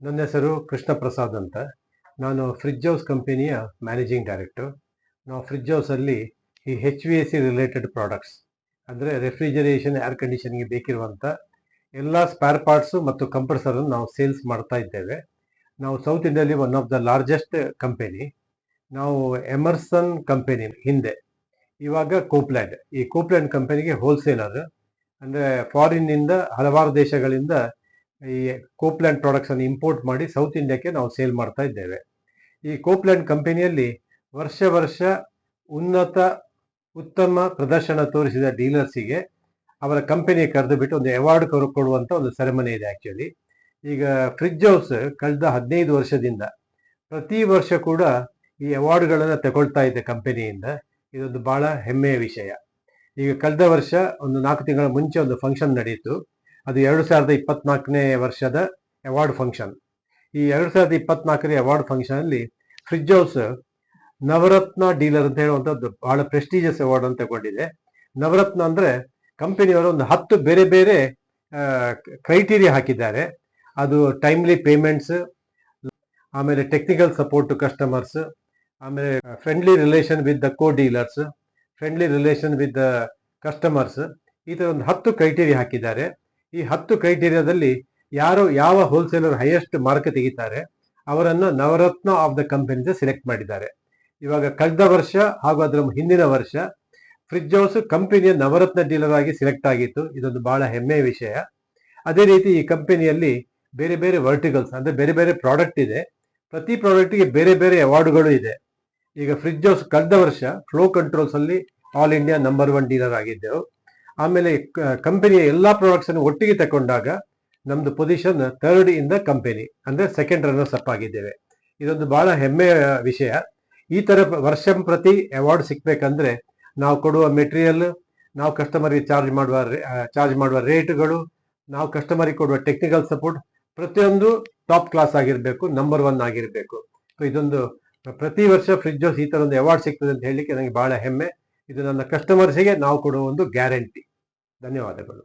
ನನ್ನ ಹೆಸರು ಕೃಷ್ಣ ಪ್ರಸಾದ್ ಅಂತ. ನಾನು ಫ್ರಿಡ್ಜ್ ಹೌಸ್ ಕಂಪನಿಯ ಮ್ಯಾನೇಜಿಂಗ್ ಡೈರೆಕ್ಟರ್. ನಾವು ಫ್ರಿಡ್ಜ್ ಹೌಸಲ್ಲಿ ಈ HVAC ರಿಲೇಟೆಡ್ ಪ್ರಾಡಕ್ಟ್ಸ್ ಅಂದರೆ ರೆಫ್ರಿಜರೇಷನ್, ಏರ್ ಕಂಡೀಷನ್ಗೆ ಬೇಕಿರುವಂಥ ಎಲ್ಲ ಸ್ಪೇರ್ ಪಾರ್ಟ್ಸು ಮತ್ತು ಕಂಪ್ರೆಸರನ್ನು ನಾವು ಸೇಲ್ಸ್ ಮಾಡ್ತಾ ಇದ್ದೇವೆ. ನಾವು ಸೌತ್ ಇಂಡಿಯಾದಲ್ಲಿ one of the largest company. ನಾವು ಎಮರ್ಸನ್ ಕಂಪನಿ ಹಿಂದೆ, ಇವಾಗ ಕೋಪ್ಲ್ಯಾಂಡ್. ಈ ಕೋಪ್ಲ್ಯಾಂಡ್ ಕಂಪನಿಗೆ ಹೋಲ್ಸೇಲರ್. ಅಂದರೆ ಫಾರಿನ್ನಿಂದ ಹಲವಾರು ದೇಶಗಳಿಂದ ಈ ಕೋಪ್ಲ್ಯಾಂಡ್ ಪ್ರಾಡಕ್ಟ್ಸ್ ಅನ್ನು ಇಂಪೋರ್ಟ್ ಮಾಡಿ ಸೌತ್ ಇಂಡಿಯಾಕ್ಕೆ ನಾವು ಸೇಲ್ ಮಾಡ್ತಾ ಇದ್ದೇವೆ. ಈ ಕೋಪ್ಲ್ಯಾಂಡ್ ಕಂಪನಿಯಲ್ಲಿ ವರ್ಷ ಉತ್ತಮ ಪ್ರದರ್ಶನ ತೋರಿಸಿದ ಡೀಲರ್ಸಿಗೆ ಅವರ ಕಂಪನಿಗೆ ಕರೆದು ಬಿಟ್ಟು ಒಂದು ಅವಾರ್ಡ್ ಕೊಡುವಂತ ಒಂದು ಸೆರೆಮನಿ ಇದೆ. ಆಕ್ಚುಲಿ ಈಗ ಫ್ರಿಡ್ಜ್ ಹೌಸ್ ಕಳೆದ 15 ವರ್ಷದಿಂದ ಪ್ರತಿ ವರ್ಷ ಕೂಡ ಈ ಅವಾರ್ಡ್ಗಳನ್ನು ತಗೊಳ್ತಾ ಇದೆ ಕಂಪನಿಯಿಂದ. ಇದೊಂದು ಬಹಳ ಹೆಮ್ಮೆಯ ವಿಷಯ. ಈಗ ಕಳೆದ ವರ್ಷ ಒಂದು 4 ತಿಂಗಳ ಮುಂಚೆ ಒಂದು ಫಂಕ್ಷನ್ ನಡೆಯಿತು. ಅದು 2024ನೇ ವರ್ಷದ ಅವಾರ್ಡ್ ಫಂಕ್ಷನ್. ಈ 2024ನೇ ಅವಾರ್ಡ್ ಫಂಕ್ಷನ್ ಅಲ್ಲಿ ಫ್ರಿಡ್ಜ್ ಹೌಸ್ ನವರತ್ನ ಡೀಲರ್ ಅಂತ ಹೇಳುವಂಥದ್ದು ಬಹಳ ಪ್ರೆಸ್ಟೀಜಿಯಸ್ ಅವಾರ್ಡ್ ಅಂತ ತಗೊಂಡಿದೆ. ನವರತ್ನ ಅಂದ್ರೆ ಕಂಪನಿಯವರು ಒಂದು 10 ಬೇರೆ ಬೇರೆ ಕ್ರೈಟೀರಿಯಾ ಹಾಕಿದ್ದಾರೆ. ಅದು ಟೈಮ್ಲಿ ಪೇಮೆಂಟ್ಸ್, ಆಮೇಲೆ ಟೆಕ್ನಿಕಲ್ ಸಪೋರ್ಟ್ ಟು ಕಸ್ಟಮರ್ಸ್, ಆಮೇಲೆ friendly relation with the co dealers, friendly relation with the customers. ಈ ಥರ ಒಂದು 10 ಕ್ರೈಟೀರಿಯಾ ಹಾಕಿದ್ದಾರೆ. ಈ 10 ಕ್ರೈಟೀರಿಯಾದಲ್ಲಿ ಯಾವ ಹೋಲ್ಸೇಲರ್ ಹೈಯೆಸ್ಟ್ ಮಾರ್ಕ್ ತೆಗಿತಾರೆ ಅವರನ್ನ Navratna of the company select ಮಾಡಿದ್ದಾರೆ. ಇವಾಗ ಕಳೆದ ವರ್ಷ ಹಾಗೂ ಅದರ ಹಿಂದಿನ ವರ್ಷ ಫ್ರಿಡ್ಜ್ ಹೌಸ್ ಕಂಪನಿಯ ನವರತ್ನ ಡೀಲರ್ ಆಗಿ ಸೆಲೆಕ್ಟ್ ಆಗಿತ್ತು. ಇದೊಂದು ಬಹಳ ಹೆಮ್ಮೆಯ ವಿಷಯ. ಅದೇ ರೀತಿ ಈ ಕಂಪನಿಯಲ್ಲಿ ಬೇರೆ ಬೇರೆ ವರ್ಟಿಕಲ್ಸ್ ಅಂದ್ರೆ ಬೇರೆ ಬೇರೆ ಪ್ರಾಡಕ್ಟ್ ಇದೆ. ಪ್ರತಿ ಪ್ರಾಡಕ್ಟ್ಗೆ ಬೇರೆ ಬೇರೆ ಅವಾರ್ಡ್ಗಳು ಇದೆ. ಈಗ ಫ್ರಿಡ್ಜ್ ಹೌಸ್ ಕಳೆದ ವರ್ಷ ಫ್ಲೋ ಕಂಟ್ರೋಲ್ಸ್ ಅಲ್ಲಿ ಆಲ್ ಇಂಡಿಯಾ ನಂಬರ್ 1 ಡೀಲರ್ ಆಗಿದ್ದೆವು. ಆಮೇಲೆ ಕಂಪನಿಯ ಎಲ್ಲಾ ಪ್ರಾಡಕ್ಟ್ಸ್ ಅನ್ನು ಒಟ್ಟಿಗೆ ತಗೊಂಡಾಗ ನಮ್ದು position 3rd in the company, ಅಂದ್ರೆ ಸೆಕೆಂಡ್ ರನ್ನರ್ಸ್ ಅಪ್ ಆಗಿದ್ದೇವೆ. ಇದೊಂದು ಬಹಳ ಹೆಮ್ಮೆಯ ವಿಷಯ. ಈ ತರ ವರ್ಷ ಪ್ರತಿ ಅವಾರ್ಡ್ ಸಿಕ್ಬೇಕಂದ್ರೆ ನಾವು ಕೊಡುವ ಮೆಟೀರಿಯಲ್, ನಾವು ಕಸ್ಟಮರ್ಗೆ ಚಾರ್ಜ್ ಮಾಡುವ ರೇಟ್ಗಳು, ನಾವು ಕಸ್ಟಮರ್ಗೆ ಕೊಡುವ ಟೆಕ್ನಿಕಲ್ ಸಪೋರ್ಟ್ ಪ್ರತಿಯೊಂದು ಟಾಪ್ ಕ್ಲಾಸ್ ಆಗಿರ್ಬೇಕು, ನಂಬರ್ 1 ಆಗಿರ್ಬೇಕು. ಇದೊಂದು ಪ್ರತಿ ವರ್ಷ ಫ್ರಿಡ್ಜ್ ಹೌಸ್ ಈ ತರ ಒಂದು ಅವಾರ್ಡ್ ಸಿಗ್ತದೆ ಅಂತ ಹೇಳಲಿಕ್ಕೆ ನನಗೆ ಬಹಳ ಹೆಮ್ಮೆ. ಇದು ನನ್ನ ಕಸ್ಟಮರ್ಸ್ಗೆ ನಾವು ಕೊಡುವ ಒಂದು ಗ್ಯಾರಂಟಿ. ಧನ್ಯವಾದಗಳು.